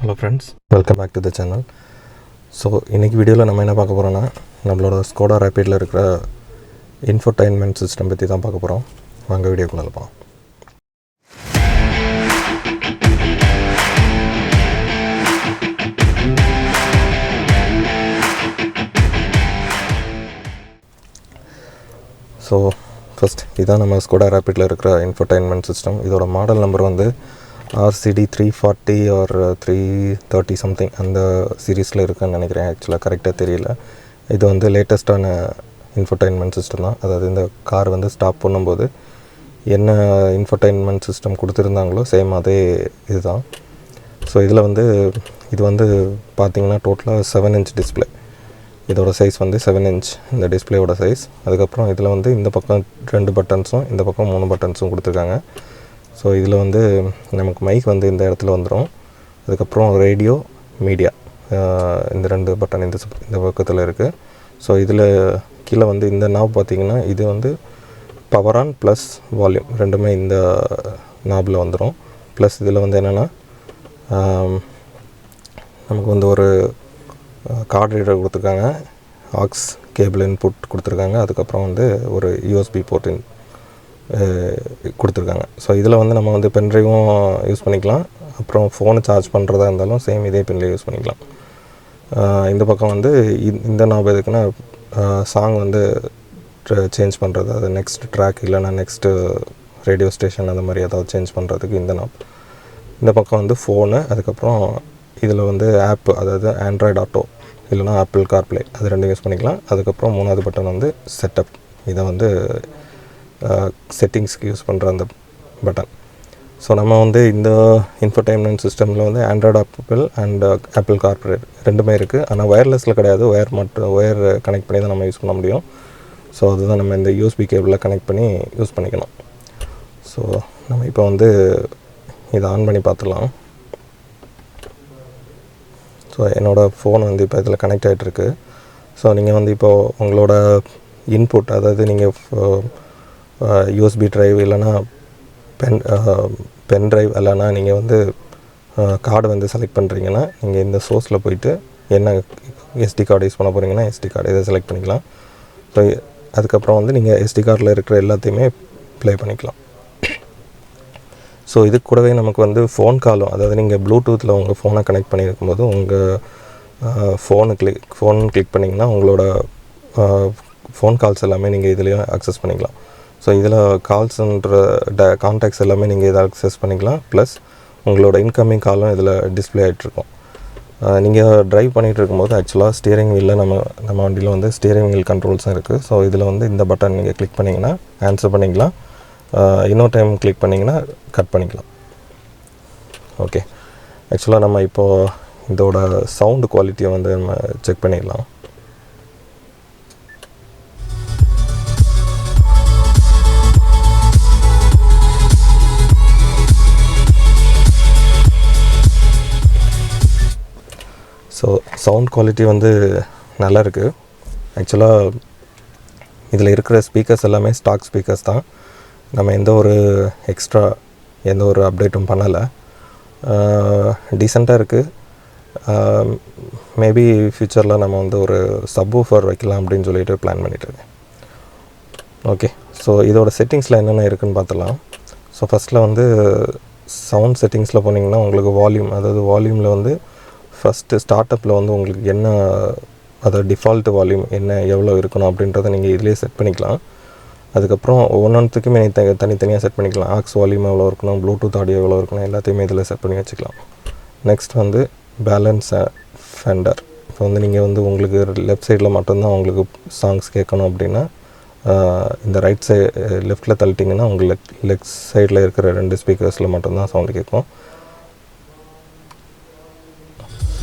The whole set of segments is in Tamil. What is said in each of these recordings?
Hello friends, welcome back to the channel. So இன்னைக்கு வீடியோவில் நம்ம என்ன பார்க்க போகிறோன்னா நம்மளோட ஸ்கோடா ரேபிடில் இருக்கிற இன்ஃபோடைன்மெண்ட் சிஸ்டம் பற்றி தான் பார்க்க போகிறோம். வாங்க வீடியோக்குள்ள போகலாம். ஸோ ஃபஸ்ட் இதான் நம்ம ஸ்கோடா ரேபிடில் இருக்கிற இன்ஃபோடைன்மெண்ட் சிஸ்டம். இதோட மாடல் நம்பர் வந்து RCD 340 ஆர் 330 சம்திங் அந்த சீரீஸில் இருக்குதுன்னு நினைக்கிறேன். ஆக்சுவலாக கரெக்டாக தெரியல. இது வந்து லேட்டஸ்ட்டான இன்ஃபோடைன்மெண்ட் சிஸ்டம் தான். அதாவது இந்த கார் வந்து ஸ்டாப் பண்ணும்போது என்ன இன்ஃபோடைன்மெண்ட் சிஸ்டம் கொடுத்துருந்தாங்களோ சேம் அதே இதுதான். ஸோ இதில் வந்து இது வந்து பார்த்திங்கன்னா டோட்டலாக 7 inch டிஸ்பிளே. இதோட சைஸ் வந்து 7 inch இந்த டிஸ்பிளேயோட சைஸ். அதுக்கப்புறம் இதில் வந்து இந்த பக்கம் 2 பட்டன்ஸும் இந்த பக்கம் 3 பட்டன்ஸும் கொடுத்துருக்காங்க. ஸோ இதில் வந்து நமக்கு மைக் வந்து இந்த இடத்துல வந்துடும். அதுக்கப்புறம் ரேடியோ, மீடியா இந்த 2 பட்டன் இந்த பக்கத்தில் இருக்குது. ஸோ இதில் கீழே வந்து இந்த நாப் பார்த்திங்கன்னா இது வந்து பவர் ஆன் ப்ளஸ் வால்யூம் ரெண்டுமே இந்த நாபில் வந்துடும். ப்ளஸ் இதில் வந்து என்னென்னா நமக்கு வந்து ஒரு கார்டு ரீடர் கொடுத்துருக்காங்க, ஆக்ஸ் கேபிள் இன்புட் கொடுத்துருக்காங்க, அதுக்கப்புறம் வந்து ஒரு USB போர்ட் கொடுத்துருக்காங்க. ஸோ இதில் வந்து நம்ம வந்து பென்ட்ரைவும் யூஸ் பண்ணிக்கலாம். அப்புறம் ஃபோனை சார்ஜ் பண்ணுறதா இருந்தாலும் சேம் இதே பென்லேயே யூஸ் பண்ணிக்கலாம். இந்த பக்கம் வந்து இந்த நாப் எதுக்குன்னா சாங் வந்து சேஞ்ச் பண்ணுறது, அது நெக்ஸ்ட் ட்ராக் இல்லைனா நெக்ஸ்ட்டு ரேடியோ ஸ்டேஷன் அந்த மாதிரி ஏதாவது சேஞ்ச் பண்ணுறதுக்கு இந்த நாப். இந்த பக்கம் வந்து ஃபோனு, அதுக்கப்புறம் இதில் வந்து ஆப்பு, அதாவது ஆண்ட்ராய்டு ஆட்டோ இல்லைனா ஆப்பிள் கார்ப்ளே அது ரெண்டும் யூஸ் பண்ணிக்கலாம். அதுக்கப்புறம் 3வது பட்டன் வந்து செட்டப். இதை வந்து செட்டிங்ஸ்க்கு யூஸ் பண்ணுற அந்த பட்டன். ஸோ நம்ம வந்து இந்த இன்ஃபோடைன்மெண்ட் சிஸ்டமில் வந்து Android apple and apple CarPlay ரெண்டுமே இருக்குது. ஆனால் ஒயர்லெஸில் கிடையாது, ஒயர் கனெக்ட் பண்ணி தான் நம்ம யூஸ் பண்ண முடியும். ஸோ அதுதான் நம்ம இந்த USB கேபிளில் கனெக்ட் பண்ணி யூஸ் பண்ணிக்கணும். ஸோ நம்ம இப்போ வந்து இதை ஆன் பண்ணி பார்த்துக்கலாம். ஸோ என்னோடய ஃபோன் வந்து இப்போ இதில் கனெக்ட் ஆகிட்டுருக்கு. ஸோ நீங்கள் வந்து இப்போது உங்களோட இன்புட், அதாவது நீங்கள் USB ட்ரைவ் இல்லைனா பென் ட்ரைவ் இல்லைனா நீங்கள் வந்து கார்டு வந்து செலக்ட் பண்ணுறீங்கன்னா நீங்கள் இந்த சோர்ஸில் போயிட்டு என்ன SD கார்டு யூஸ் பண்ண போகிறீங்கன்னா SD கார்டு இதை செலக்ட் பண்ணிக்கலாம். ஸோ அதுக்கப்புறம் வந்து நீங்கள் SD கார்டில் இருக்கிற எல்லாத்தையுமே ப்ளே பண்ணிக்கலாம். ஸோ இது கூடவே நமக்கு வந்து ஃபோன் காலும், அதாவது நீங்கள் ப்ளூடூத்தில் உங்கள் ஃபோனை கனெக்ட் பண்ணியிருக்கும்போது உங்கள் ஃபோன் கிளிக் பண்ணிங்கன்னா உங்களோட ஃபோன் கால்ஸ் எல்லாமே நீங்கள் இதுலேயும் அக்சஸ் பண்ணிக்கலாம். ஸோ இதில் கால்ஸுன்ற கான்டாக்ட்ஸ் எல்லாமே நீங்கள் இதை அக்சஸ் பண்ணிக்கலாம். ப்ளஸ் உங்களோட இன்கமிங் காலும் இதில் டிஸ்பிளே ஆகிட்ருக்கும். நீங்கள் ட்ரைவ் பண்ணிகிட்டு இருக்கும்போது ஆக்சுவலாக ஸ்டியரிங் வீலில் நம்ம வண்டியில் வந்து ஸ்டியரிங் வீல் கண்ட்ரோல்ஸும் இருக்குது. ஸோ இதில் வந்து இந்த பட்டன் நீங்கள் கிளிக் பண்ணிங்கன்னா ஆன்சர் பண்ணிக்கலாம், இன்னொரு டைம் கிளிக் பண்ணிங்கன்னா கட் பண்ணிக்கலாம். ஓகே, ஆக்சுவலாக நம்ம இப்போது இதோட சவுண்டு குவாலிட்டியை வந்து நம்ம செக் பண்ணிடலாம். ஸோ சவுண்ட் குவாலிட்டி வந்து நல்லா இருக்குது. ஆக்சுவலாக இதில் இருக்கிற ஸ்பீக்கர்ஸ் எல்லாமே ஸ்டாக் ஸ்பீக்கர்ஸ் தான். நம்ம எந்த ஒரு அப்டேட்டும் பண்ணலை. டீசெண்டாக இருக்குது. மேபி ஃப்யூச்சரில் நம்ம வந்து ஒரு சப்வூஃபர் வைக்கலாம் அப்படின்னு சொல்லிட்டு பிளான் பண்ணிகிட்ருக்கேன். ஓகே, ஸோ இதோட செட்டிங்ஸில் என்னென்ன இருக்குதுன்னு பார்த்துலாம். ஸோ ஃபஸ்ட்டில் வந்து சவுண்ட் செட்டிங்ஸில் போனீங்கன்னா உங்களுக்கு வால்யூம், அதாவது வால்யூமில் வந்து ஃபஸ்ட்டு ஸ்டார்டப்பில் வந்து உங்களுக்கு என்ன, அதாவது டிஃபால்ட் வால்யூம் என்ன எவ்வளோ இருக்கணும் அப்படின்றத நீங்கள் இதிலே செட் பண்ணிக்கலாம். அதுக்கப்புறம் ஒவ்வொன்றுத்துக்குமே தனித்தனியாக செட் பண்ணிக்கலாம். ஆக்ஸ் வால்யூம் எவ்வளோ இருக்கணும், ப்ளூடூத் ஆடியோ எவ்வளோ இருக்கணும், எல்லாத்தையுமே இதில் செட் பண்ணி வச்சுக்கலாம். நெக்ஸ்ட் வந்து பேலன்ஸ் ஃபெண்டர். இப்போ வந்து நீங்கள் வந்து உங்களுக்கு லெஃப்ட் சைடில் மட்டும்தான் உங்களுக்கு சாங்ஸ் கேட்கணும் அப்படின்னா இந்த லெஃப்ட்டில் தள்ளிட்டிங்கன்னா உங்களுக்கு லெஃப்ட் சைடில் இருக்கிற 2 ஸ்பீக்கர்ஸில் மட்டும்தான் சவுண்டு கேட்கும்.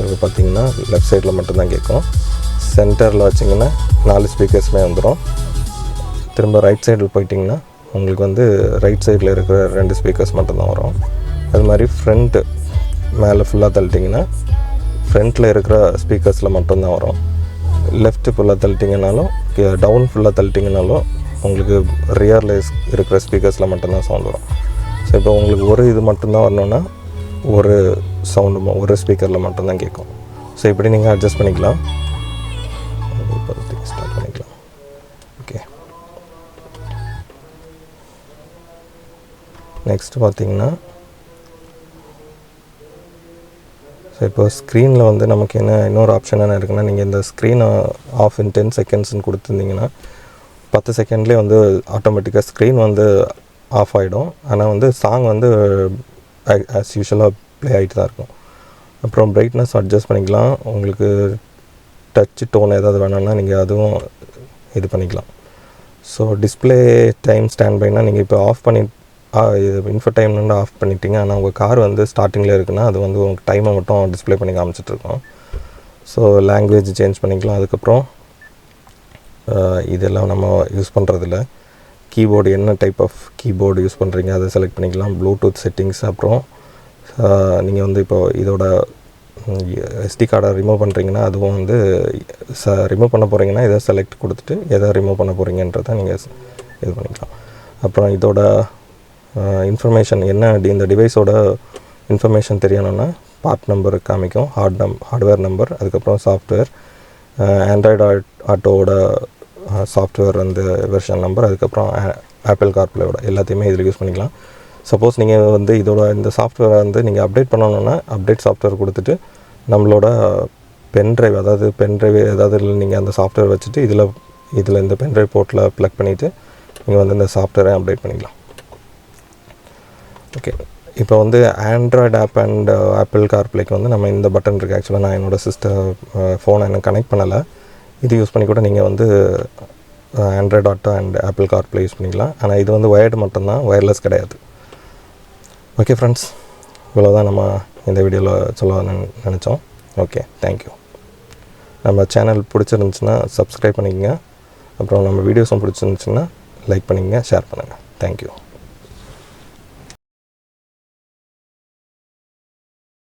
இப்போ பார்த்தீங்கன்னா லெஃப்ட் சைடில் மட்டும்தான் கேட்கும். சென்டரில் வச்சிங்கன்னா 4 ஸ்பீக்கர்ஸுமே வந்துடும். திரும்ப ரைட் சைடில் போயிட்டிங்கன்னா உங்களுக்கு வந்து ரைட் சைடில் இருக்கிற 2 ஸ்பீக்கர்ஸ் மட்டும்தான் வரும். அது மாதிரி ஃப்ரண்ட்டு மேலே ஃபுல்லாக தள்ளிட்டிங்கன்னா ஃப்ரண்ட்டில் இருக்கிற ஸ்பீக்கர்ஸில் மட்டும்தான் வரும். லெஃப்ட்டு ஃபுல்லாக தள்ளிட்டிங்கனாலும் டவுன் ஃபுல்லாக தள்ளிட்டிங்கனாலும் உங்களுக்கு ரியரில் இருக்கிற ஸ்பீக்கர்ஸில் மட்டும்தான் சவுண்ட் வரும். ஸோ இப்போ உங்களுக்கு ஒரு இது மட்டும்தான் வரணுன்னா ஒரு சவுண்டு ஒரு ஸ்பீக்கரில் மட்டும்தான் கேட்கும். ஸோ இப்படி நீங்கள் அட்ஜஸ்ட் பண்ணிக்கலாம். ஸ்டார்ட் பண்ணிக்கலாம். ஓகே, நெக்ஸ்ட்டு பார்த்தீங்கன்னா ஸோ இப்போ ஸ்க்ரீனில் வந்து நமக்கு இன்னொரு ஆப்ஷன் என்ன இருக்குன்னா, நீங்கள் இந்த ஸ்க்ரீன் ஆஃப் இன் 10 செகண்ட்ஸ்னு கொடுத்துருந்தீங்கன்னா 10 செகண்ட்லேயே வந்து ஆட்டோமேட்டிக்காக ஸ்க்ரீன் வந்து ஆஃப் ஆகிடும். ஆனால் வந்து சாங் வந்து ஆஸ் யூஷுவலாக ப்ளே ஆகிட்டு தான் இருக்கும். அப்புறம் பிரைட்னஸ் அட்ஜஸ்ட் பண்ணிக்கலாம். உங்களுக்கு டச் டோன் ஏதாவது வேணும்னா நீங்கள் அதுவும் இது பண்ணிக்கலாம். ஸோ டிஸ்பிளே டைம் ஸ்டாண்ட் பைனா நீங்கள் இப்போ ஆஃப் பண்ணி இது இன்ஃபோ டைம்லேருந்து ஆஃப் பண்ணிட்டீங்க. ஆனால் உங்கள் கார் வந்து ஸ்டார்டிங்கில் இருக்குன்னா அது வந்து உங்களுக்கு டைமை மட்டும் டிஸ்பிளே பண்ணி காமிச்சிட்ருக்கோம். ஸோ லாங்குவேஜ் சேஞ்ச் பண்ணிக்கலாம். அதுக்கப்புறம் இதெல்லாம் நம்ம யூஸ் பண்ணுறதில்ல. கீபோர்டு என்ன டைப் ஆஃப் கீபோர்டு யூஸ் பண்ணுறீங்க அதை செலக்ட் பண்ணிக்கலாம். ப்ளூடூத் செட்டிங்ஸ், அப்புறம் நீங்கள் வந்து இப்போது இதோட எஸ்டி கார்டை ரிமூவ் பண்ணுறீங்கன்னா அதுவும் வந்து ரிமூவ் பண்ண போகிறீங்கன்னா இதை செலக்ட் கொடுத்துட்டு எதை ரிமூவ் பண்ண போகிறீங்கன்றதை நீங்கள் இது பண்ணிக்கலாம். அப்புறம் இதோட இன்ஃபர்மேஷன் என்ன, இந்த டிவைஸோட இன்ஃபர்மேஷன் தெரியணும்னா பார்ட் நம்பர் காமிக்கும், ஹார்ட்வேர் நம்பர், அதுக்கப்புறம் சாஃப்ட்வேர், ஆண்ட்ராய்டு ஆட்டோவோட சாஃப்ட்வேர் வந்து வெர்ஷன் நம்பர், அதுக்கப்புறம் ஆப்பிள் கார்ப்ளேயோட எல்லாத்தையுமே இதில் யூஸ் பண்ணிக்கலாம். சப்போஸ் நீங்கள் வந்து இதோட இந்த சாஃப்ட்வேரை வந்து நீங்கள் அப்டேட் பண்ணணுன்னா அப்டேட் சாஃப்ட்வேர் கொடுத்துட்டு நம்மளோட பென்ட்ரைவ், அதாவது பென்ட்ரைவ் ஏதாவது நீங்கள் அந்த சாஃப்ட்வேர் வச்சுட்டு இதில் இந்த பென்ட்ரைவ் போர்ட்டில் ப்ளக் பண்ணிவிட்டு நீங்கள் வந்து இந்த சாஃப்ட்வேரை அப்டேட் பண்ணிக்கலாம். ஓகே, இப்போ வந்து ஆண்ட்ராய்டு ஆப் அண்ட் ஆப்பிள் கார்ப்ளேக்கு வந்து நம்ம இந்த பட்டன் இருக்குது. ஆக்சுவலாக நான் என்னோடய ஃபோனை எனக்கு கனெக்ட் பண்ணலை. இது யூஸ் பண்ணி கூட நீங்கள் வந்து Android auto and apple CarPlay use பண்ணிக்கலாம். ஆனால் இது வந்து வயர்டு மட்டும்தான், ஒயர்லெஸ் கிடையாது. ஓகே ஃப்ரெண்ட்ஸ், இவ்வளோதான் நம்ம இந்த வீடியோவில் சொல்ல நினச்சோம். Okay, thank you. நம்ம சேனல் பிடிச்சிருந்துச்சுன்னா சப்ஸ்கிரைப் பண்ணிக்கங்க. அப்புறம் நம்ம வீடியோஸும் பிடிச்சிருந்துச்சுன்னா லைக் பண்ணிக்கங்க, ஷேர் பண்ணுங்கள். தேங்க்யூ.